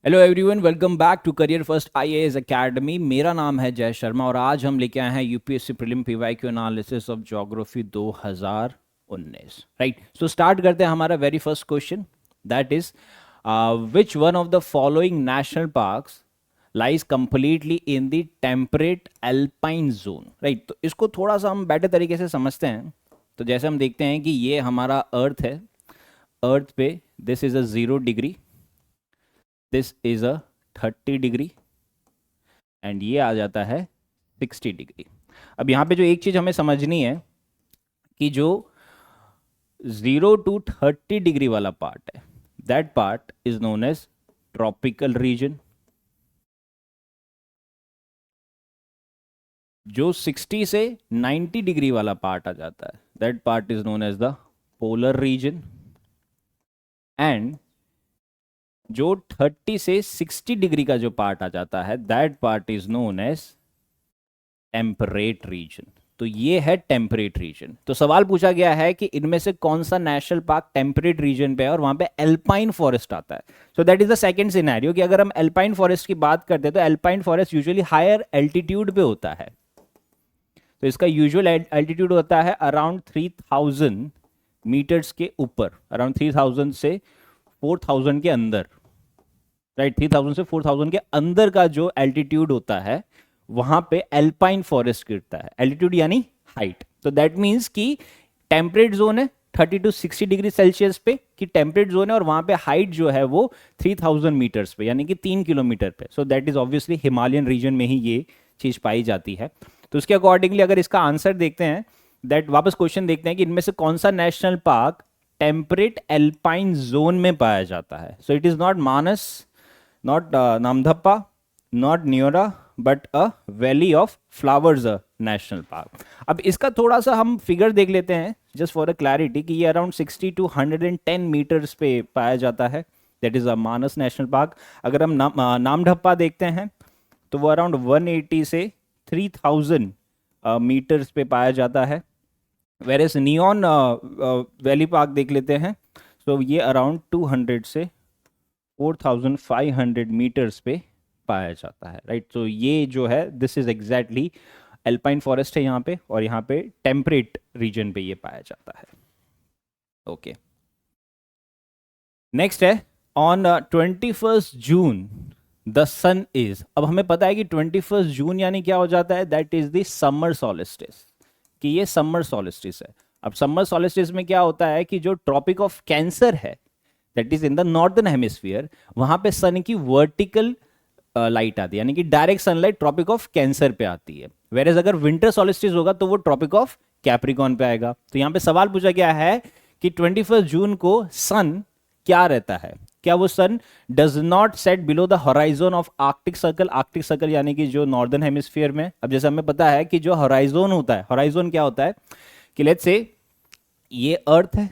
Hello everyone, welcome back to career first IAS academy. मेरा नाम है जय शर्मा और आज हम लेके आए हैं UPSC prelim PYQ analysis of geography 2019। Right, so start करते हैं हमारा very first question. That is which one of the following national parks lies completely in the temperate alpine zone. Right, तो इसको थोड़ा सा हम बेटर तरीके से समझते हैं। तो जैसे हम देखते हैं कि ये हमारा अर्थ है, अर्थ पे this is a 0 degree, this is a 30 degree and ये आ जाता है 60 डिग्री। अब यहाँ पे जो एक चीज हमें समझनी है कि जो 0 to 30 डिग्री वाला पार्ट है, that part is known as tropical region. जो 60 से 90 डिग्री वाला पार्ट आ जाता है, that part is known as the polar region. And जो 30 से 60 डिग्री का जो पार्ट आ जाता है, that part is known as temperate region. तो ये है टेम्परेट रीजन। तो सवाल पूछा गया है कि इनमें से कौन सा नेशनल पार्क टेम्परेट रीजन पे है और वहां पे एल्पाइन फॉरेस्ट आता है। So that is the second scenario कि अगर हम एल्पाइन फॉरेस्ट की बात करते हैं तो alpine forest usually higher altitude पे होता है। तो इसका यूजुअल एल्टीट्यूड होता है अराउंड 3000 मीटर्स के ऊपर, अराउंड 3000 से 4000 के अंदर। राइट, 3000 से 4000 के अंदर का जो एल्टीट्यूड होता है वहां पे एल्पाइन फॉरेस्ट गिरता है। एल्टीट्यूड यानी हाइट। तो दैट मीन्स कि टेम्परेट जोन है 30 to 60 डिग्री सेल्सियस पे, कि टेम्परेट जोन है और वहां पे हाइट जो है वो 3000 मीटर्स पे, यानी कि 3 किलोमीटर पे। So that is obviously Himalayan region में ही ये चीज पाई जाती है। तो उसके अकॉर्डिंगली अगर इसका आंसर देखते हैं, दैट वापस क्वेश्चन देखते हैं कि इनमें से कौन सा national park temperate alpine zone में पाया जाता है। So it is not Manas, not Namdappa, not Neora, but a Valley of Flowers national park. अब इसका थोड़ा सा हम फिगर देख लेते हैं जस्ट फॉर अ क्लैरिटी कि ये अराउंड 60 to 110 मीटर्स पे पाया जाता है। That is a Manas national park. अगर हम नामढप्पा देखते हैं तो वो अराउंड 180 से 3000 मीटर्स पे पाया जाता है। वेरेस नियॉन वैली पार्क देख लेते हैं, तो ये अराउंड 200 से 4500 मीटर्स पे पाया जाता है। राइट, तो ये जो है this is exactly alpine forest है यहाँ पे, और यहाँ पे टेम्परेट रीजन पे ये पाया जाता है। ओके, नेक्स्ट है on 21 June the sun is. अब हमें पता है कि 21 जून यानी क्या हो जाता है, that is the summer solstice, कि ये समर सॉलिस्टिस है। अब समर सॉलिस्टिस में क्या होता है कि जो ट्रॉपिक ऑफ कैंसर है, that is in the northern hemisphere, वहां पे सन की वर्टिकल लाइट आती है, यानी कि direct sunlight tropic of Cancer पे आती है। वेरेज अगर विंटर सॉलिस्टिस होगा तो वो ट्रॉपिक ऑफ कैप्रिकॉन पे आएगा। तो यहां पे सवाल पूछा गया है कि 21 जून को सन क्या रहता है, क्या वो sun does not set below the horizon of Arctic circle. Arctic circle यानी कि जो नॉर्दर्न हेमिस्फीयर में। अब जैसे हमें पता है कि जो होराइजन होता है, होराइजन क्या होता है कि लेट्स से ये अर्थ है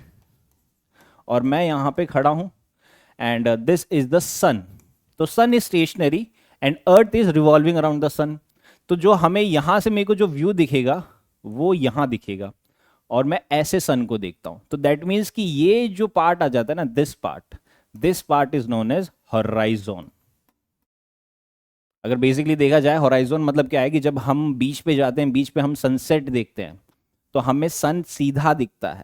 और मैं यहां पे खड़ा हूं and this is the sun. तो sun is stationary and earth is revolving around the sun. तो जो हमें यहां से मेरे को जो व्यू दिखेगा वो यहां दिखेगा और मैं ऐसे सन को देखता हूं। तो दैट मीन्स कि ये जो पार्ट आ जाता है ना, this part is known as horizon. अगर बेसिकली देखा जाए होराइजन मतलब क्या है कि जब हम बीच पे जाते हैं, बीच पे हम सनसेट देखते हैं तो हमें सन सीधा दिखता है।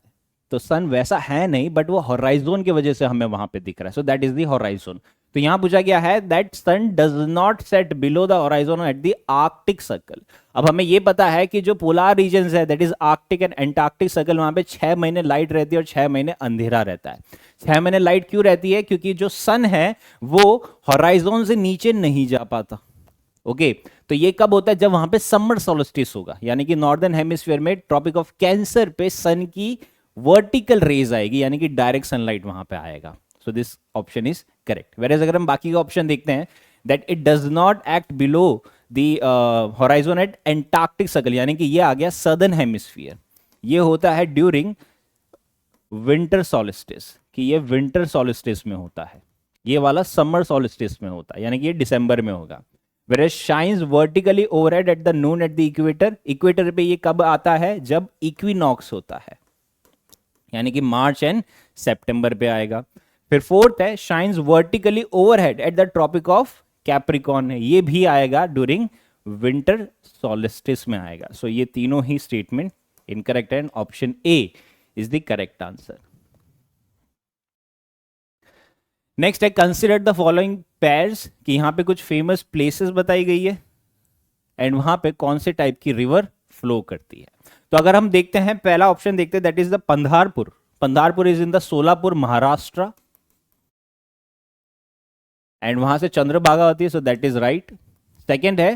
तो सन वैसा है नहीं, बट वो होराइजन की वजह से हमें वहां पे दिख रहा है। So that is the horizon. तो यहां पूछा गया है that sun does not set below the horizon at the Arctic circle. अब हमें ये पता है कि जो पोलार रीजन है, that is Arctic and Antarctic circle, वहां पे 6 महीने लाइट रहती है और 6 महीने अंधेरा रहता है। 6 महीने लाइट क्यों रहती है, क्योंकि जो सन है वो होराइजन से नीचे नहीं जा पाता। ओके, तो ये कब होता है, जब वहां पे समर सोल्स्टिस होगा, यानी कि नॉर्दर्न हेमिस्फीयर में ट्रॉपिक ऑफ कैंसर पे सन की वर्टिकल रेज आएगी, यानी कि डायरेक्ट सनलाइट वहां पे आएगा। So this option is correct. Whereas अगर हम बाकी का ऑप्शन देखते हैं, that it does not act below the horizon at Antarctic circle, यानी कि ये आ गया सदर्न हेमिस्फीयर। ये होता है ड्यूरिंग विंटर सॉलिस्टिस, कि ये विंटर सॉलिस्टिस में होता है। ये वाला समर सॉलिस्टिस में होता है, यानी कि ये दिसंबर में होगा। Whereas shines vertically overhead at the noon at the equator। Equator पे ये कब आता है, जब इक्विनॉक्स होता है, यानी कि मार्च एंड सितंबर पे आएगा। फिर फोर्थ है shines vertically overhead at the tropic of Capricorn है, ये भी आएगा ड्यूरिंग विंटर सॉलिस्टिस में आएगा. सो ये तीनों ही स्टेटमेंट इनकरेक्ट है and option A is the correct answer. Next है कंसिडर द फॉलोइंग पेयर्स, कि यहां पे कुछ फेमस प्लेसेस बताई गई है एंड वहां पे कौन से टाइप की रिवर फ्लो करती है. तो अगर हम देखते हैं पहला ऑप्शन देखते हैं, that is the Pandharpur. Pandharpur is in the Solapur Maharashtra and वहां से चंद्रभागा होती है, so that is right. Second है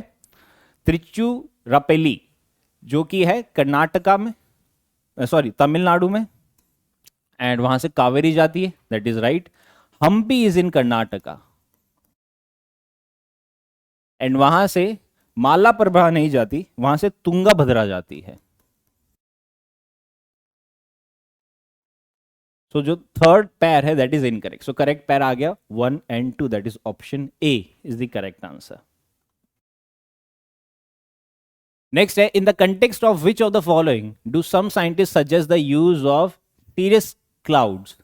त्रिचुरापल्ली जो कि है कर्नाटका में, सॉरी तमिलनाडु में, एंड वहां से कावेरी जाती है, that is right. Hampi is in Karnataka and वहां से मालाप्रभा नहीं जाती, वहां से तुंगाभद्रा जाती है. सो जो थर्ड पैर है that is incorrect. So correct pair आ गया 1 and 2, that is option A is the correct answer. Next है in the context of which of the following do some scientist suggest the use of cirrus clouds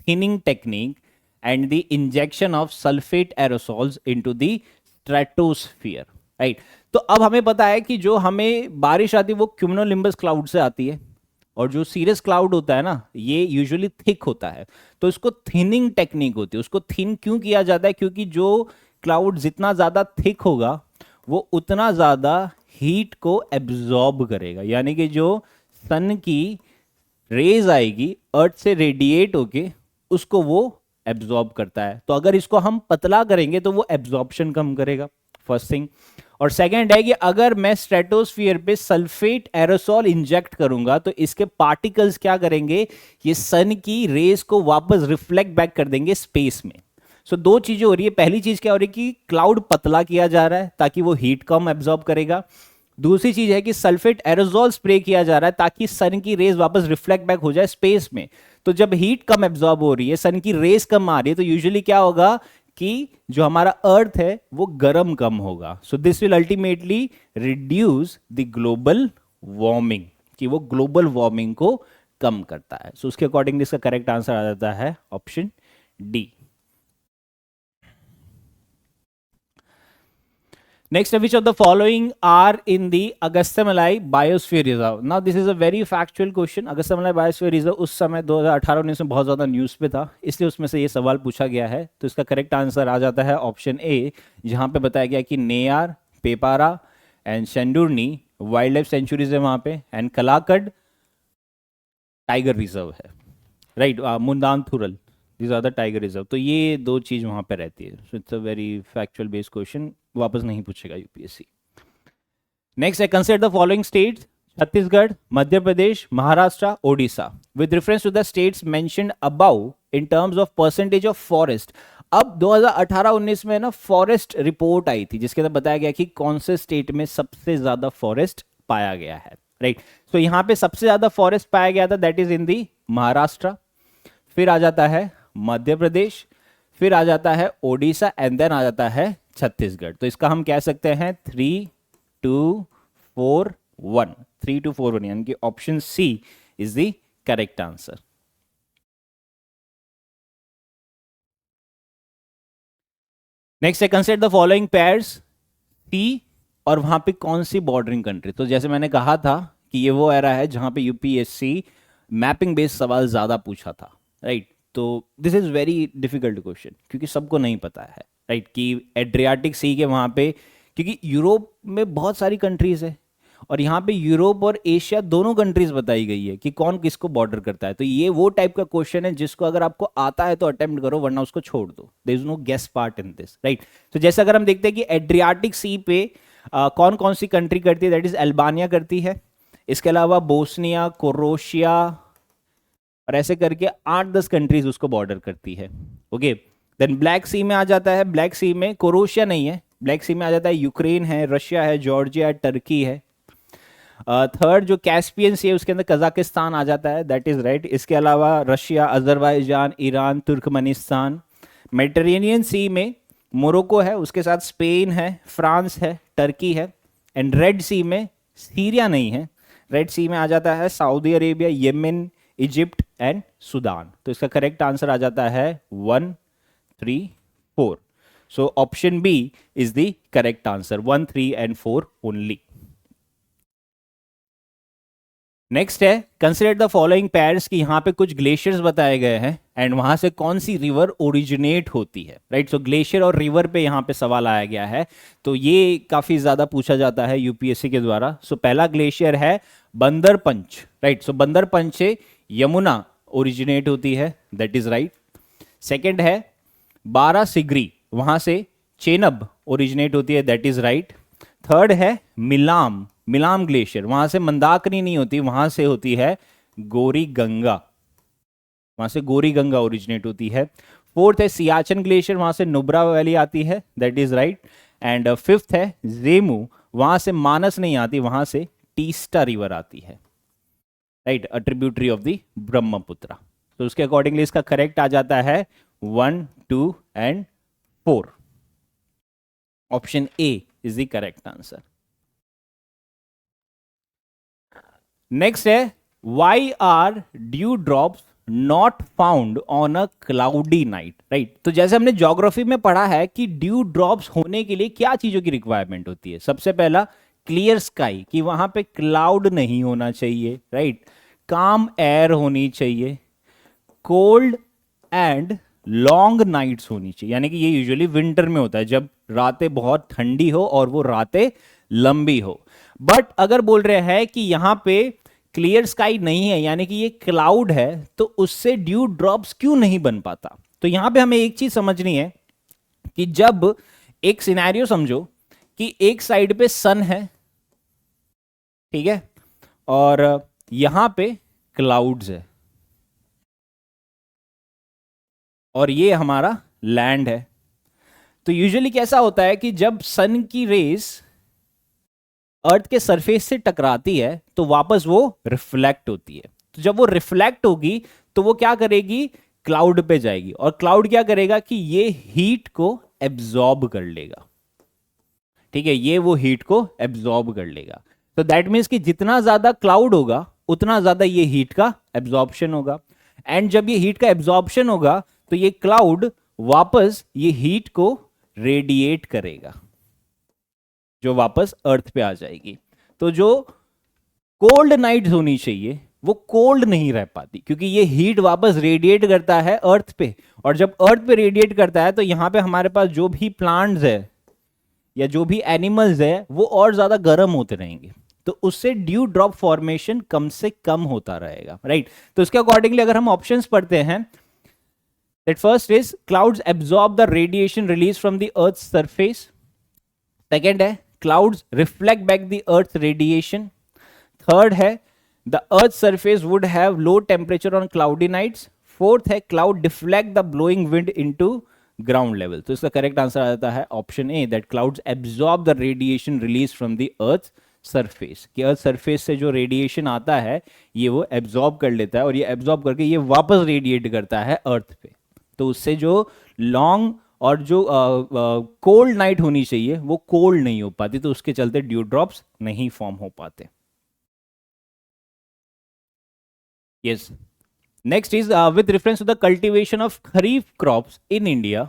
thinning technique and the injection of sulfate aerosols into the stratosphere, right? तो अब हमें पता है कि जो हमें बारिश आती है वो क्यूमुलोनिम्बस क्लाउड से आती है, और जो सीरियस क्लाउड होता है ना ये यूजुअली थिक होता है, तो इसको थिनिंग टेक्निक होती है. उसको थिन क्यों किया जाता है? क्योंकि जो क्लाउड जितना ज्यादा थिक होगा वो उतना ज्यादा हीट को एब्जॉर्ब करेगा, यानी कि जो सन की रेज आएगी अर्थ से रेडिएट होके उसको वो एब्जॉर्ब करता है. तो अगर इसको हम पतला करेंगे तो वो एब्जॉर्प्शन कम करेगा, फर्स्ट थिंग. और सेकंड है कि अगर मैं स्ट्रेटोस्फीयर पे सल्फेट एरोसॉल इंजेक्ट करूंगा तो इसके पार्टिकल्स क्या करेंगे, ये सन की रेस को वापस रिफ्लेक्ट बैक कर देंगे स्पेस में. सो दो चीजें हो रही है. पहली चीज क्या हो रही है कि क्लाउड पतला किया जा रहा है ताकि वो हीट कम एब्जॉर्ब करेगा. दूसरी चीज है कि सल्फेट एरोसॉल स्प्रे किया जा रहा है ताकि सन की रेस वापस रिफ्लेक्ट बैक हो जाए स्पेस में. तो जब हीट कम एब्जॉर्ब हो रही है, सन की रेस कम आ रही है, तो यूजुअली क्या होगा कि जो हमारा अर्थ है वो गर्म कम होगा. So this will ultimately reduce the global warming, कि वो ग्लोबल वार्मिंग को कम करता है. सो उसके अकॉर्डिंग इसका करेक्ट आंसर आ जाता है option D. Next, which of the following are in the Agastyamalai Biosphere Reserve? Now, this is a very factual question. Agastyamalai Biosphere Reserve उस समय 2018-19 में बहुत ज़्यादा न्यूज़ पे था, इसलिए उसमें से ये सवाल पूछा गया है. तो इसका करेक्ट आंसर आ जाता है ऑप्शन ए, जहाँ पे बताया गया कि Neyyar, Peppara and Shendurney wild life sanctuaries है वहाँ पे, एंड कलाकड टाइगर रिजर्व है, right. Mundanthurai, these are the tiger reserve. तो ये दो चीज़ वहाँ पे रहती है. So it's a very factual based question, वापस नहीं पूछेगा यूपीएससी. नेक्स्ट है consider the following states Chhattisgarh, Madhya Pradesh, Maharashtra, Odisha with reference to the states mentioned above in terms of percentage of forest. अब 2018-19 में ना फॉरेस्ट रिपोर्ट आई थी जिसके अंदर बताया गया कि कौन से स्टेट में सबसे ज्यादा फॉरेस्ट पाया गया है, राइट. तो यहाँ पे सबसे ज्यादा फॉरेस्ट पाया गया था, दैट इज इन दी महाराष्ट्र, फिर आ जाता है मध्य प्रदेश, फिर आ जाता है ओडिशा एंड देन आ जाता है छत्तीसगढ़. तो इसका हम कह सकते हैं 3, 2, 4, 1, 3, 2, 4, 1, यानी कि option C is the correct answer. Next है consider the following pairs C, और वहां पे कौन सी बॉर्डरिंग कंट्री. तो जैसे मैंने कहा था कि ये वो एरा है जहां पे यूपीएससी मैपिंग बेस्ड सवाल ज्यादा पूछा था, राइट. तो this is very difficult question क्योंकि सबको नहीं पता है, राइट, कि एड्रियाटिक सी के वहाँ पे, क्योंकि यूरोप में बहुत सारी कंट्रीज है और यहाँ पे यूरोप और एशिया दोनों कंट्रीज बताई गई है कि कौन किसको बॉर्डर करता है. तो ये वो टाइप का क्वेश्चन है जिसको अगर आपको आता है तो अटेम्प्ट करो, वरना उसको छोड़ दो. There is no guess part in this, right. तो जैसे अगर हम देखते हैं कि एड्रियाटिक सी पे कौन कौन सी कंट्री करती है, दैट इज अल्बानिया करती है, इसके अलावा बोस्निया, क्रोएशिया और ऐसे करके 8-10 कंट्रीज उसको बॉर्डर करती है. ओके, देन ब्लैक सी में आ जाता है, ब्लैक सी में क्रोएशिया नहीं है, ब्लैक सी में आ जाता है यूक्रेन है, रशिया है, जॉर्जिया है, टर्की है. थर्ड जो कैस्पियन सी है उसके अंदर कजाकिस्तान आ जाता है, दैट इज राइट. इसके अलावा Russia, Azerbaijan, Iran, Turkmenistan. Mediterranean sea में मोरक्को है, उसके साथ स्पेन है, फ्रांस है, टर्की है. एंड रेड सी में सीरिया नहीं है, रेड सी में आ जाता है Saudi Arabia, Yemen, Egypt, and Sudan. तो इसका करेक्ट आंसर आ जाता है 1, 3, 4। So option B is the correct answer, 1, 3 and 4 only. Next है कंसिडर द फॉलोइंग पेयर्स की यहां पे कुछ ग्लेशियर्स बताए गए हैं एंड वहां से कौन सी रिवर ओरिजिनेट होती है, राइट। सो ग्लेशियर और रिवर पे यहां पे सवाल आया गया है, तो ये काफी ज्यादा पूछा जाता है यूपीएससी के द्वारा। सो पहला ग्लेशियर है बंदरपंच, राइट। सो बंदरपंच से यमुना ओरिजिनेट होती है, दैट इज राइट। सेकेंड है बारासिगरी, वहां से चेनब ओरिजिनेट होती है, दैट इज राइट। थर्ड है मिलाम, मिलाम ग्लेशियर, वहां से मंदाकिनी नहीं होती, वहां से होती है गोरी गंगा, वहां से गोरी गंगा ओरिजिनेट होती है। फोर्थ है सियाचन ग्लेशियर, वहां से नुब्रा वैली आती है, that is right. And fifth है जेमू, वहां से मानस नहीं आती, वहां से टीस्टा रिवर आती है, right, a tributary of the Brahmaputra. तो उसके अकॉर्डिंगली इसका करेक्ट आ जाता है 1, 2 and 4। Option A is the correct answer. Next है why are dew drops not found on a cloudy night, right. तो जैसे हमने ज्योग्राफी में पढ़ा है कि ड्यू ड्रॉप्स होने के लिए क्या चीजों की रिक्वायरमेंट होती है। सबसे पहला क्लियर स्काई, कि वहां पे क्लाउड नहीं होना चाहिए, राइट। काम एयर होनी चाहिए, कोल्ड एंड लॉन्ग नाइट्स होनी चाहिए, यानी कि ये यूजुअली विंटर में होता है जब रातें बहुत ठंडी हो और वो रातें लंबी हो। बट अगर बोल रहे हैं कि यहां पे क्लियर स्काई नहीं है, यानी कि ये क्लाउड है, तो उससे ड्यू ड्रॉप्स क्यों नहीं बन पाता। तो यहां पे हमें एक चीज समझनी है कि जब एक सिनेरियो समझो कि एक साइड पे सन है, ठीक है, और यहां पे क्लाउड्स है और ये हमारा लैंड है। तो यूजुअली कैसा होता है कि जब सन की रेस अर्थ के सरफेस से टकराती है तो वापस वो रिफ्लेक्ट होती है। तो जब वो रिफ्लेक्ट होगी तो वो क्या करेगी, क्लाउड पे जाएगी, और क्लाउड क्या करेगा कि ये हीट को एब्जॉर्ब कर लेगा, ठीक है, ये वो हीट को एब्जॉर्ब कर लेगा। तो दैट मीन्स कि जितना ज्यादा क्लाउड होगा उतना ज्यादा ये हीट का एब्जॉर्प्शन होगा, एंड जब ये हीट का एब्जॉर्प्शन होगा तो ये क्लाउड वापस ये हीट को रेडिएट करेगा जो वापस अर्थ पे आ जाएगी। तो जो कोल्ड नाइट्स होनी चाहिए वो कोल्ड नहीं रह पाती, क्योंकि ये हीट वापस रेडिएट करता है अर्थ पे, और जब अर्थ पे रेडिएट करता है तो यहां पे हमारे पास जो भी प्लांट्स है या जो भी एनिमल्स है वो और ज्यादा गर्म होते रहेंगे, तो उससे ड्यू ड्रॉप फॉर्मेशन कम से कम होता रहेगा, राइट। तो उसके अकॉर्डिंगली अगर हम ऑप्शंस पढ़ते हैं, that first is clouds absorb the radiation release from the earth surface. Second है clouds reflect back the earth radiation. Third है the earth surface would have low temperature on cloudy nights. Fourth है cloud deflect the blowing wind into ground level. तो इसका correct answer आ जाता है option A, that clouds absorb the radiation release from the earth surface. कि earth surface से जो radiation आता है ये वो एब्जॉर्ब कर लेता है और ये एब्जॉर्ब करके ये वापस रेडिएट करता है अर्थ पे। तो उससे जो लॉन्ग और जो कोल्ड नाइट होनी चाहिए वो कोल्ड नहीं हो पाती, तो उसके चलते ड्यू ड्रॉप्स नहीं फॉर्म हो पाते। Yes, next is with reference to the cultivation of kharif crops in India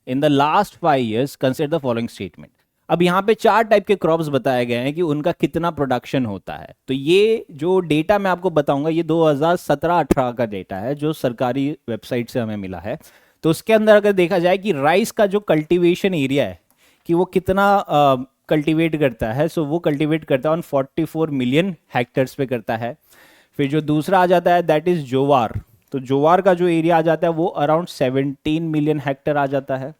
in the last 5 years consider the following statement. अब यहाँ पे 4 टाइप के क्रॉप्स बताए गए हैं कि उनका कितना प्रोडक्शन होता है। तो ये जो डेटा मैं आपको बताऊंगा ये 2017-18 का डेटा है जो सरकारी वेबसाइट से हमें मिला है। तो उसके अंदर अगर देखा जाए कि राइस का जो कल्टीवेशन एरिया है कि वो कितना कल्टीवेट करता है, सो वो कल्टीवेट करता है ऑन 44 मिलियन हेक्टर्स पे करता है। फिर जो दूसरा आ जाता है दैट इज जोवार। तो जोवार का जो एरिया आ जाता है वो अराउंड 17 मिलियन हेक्टर आ जाता है।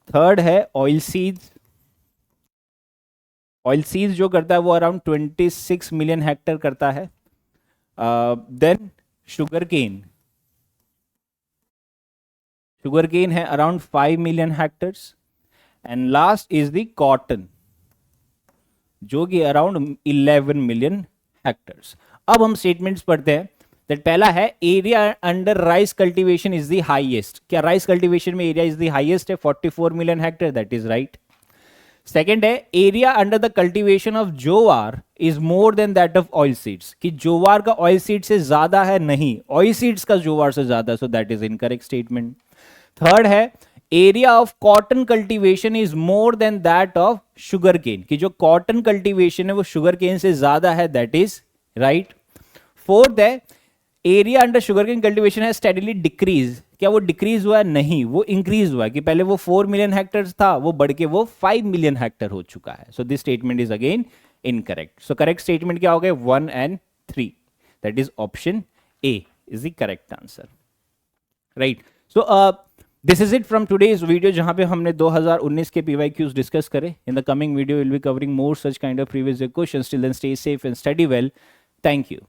थर्ड है ऑयल सीड्स। ऑयल सीड्स जो करता है वो अराउंड 26 मिलियन हेक्टर करता है। Then sugar cane, sugar cane है around 5 million hectares. And last is the cotton जो कि अराउंड 11 मिलियन हेक्टर्स। अब हम स्टेटमेंट्स पढ़ते हैं। दैट पहला है area under rice cultivation is the highest. क्या राइस कल्टीवेशन में एरिया इज द हाईएस्ट है 44 million hectare, that is right. Second है area under the cultivation of jowar is more than that of oil seeds, कि जोवार का oil seed से ज्यादा है, नहीं, ऑयल सीड्स का जोवार से ज्यादा, so that is incorrect statement. Third है area of cotton cultivation is more than that of sugar cane, कि जो कॉटन कल्टीवेशन है वो शुगर केन से ज्यादा है, दैट इज राइट. फोर्थ है area under sugar cane cultivation है स्टेडीली डिक्रीज, क्या वो डिक्रीज हुआ है, नहीं, वो इंक्रीज हुआ है, कि पहले वो 4 मिलियन हेक्टर था, वो बढ़ के वो 5 मिलियन हेक्टर हो चुका है. So this statement is again incorrect. So correct statement क्या हो गए, 1 and 3, that is option A is the correct answer, right. So this is it from today's video, जहां पे हमने 2019 के PYQs डिस्कस करे. In the coming video will be covering more such kind of previous questions. Till then stay safe and study well. Thank you.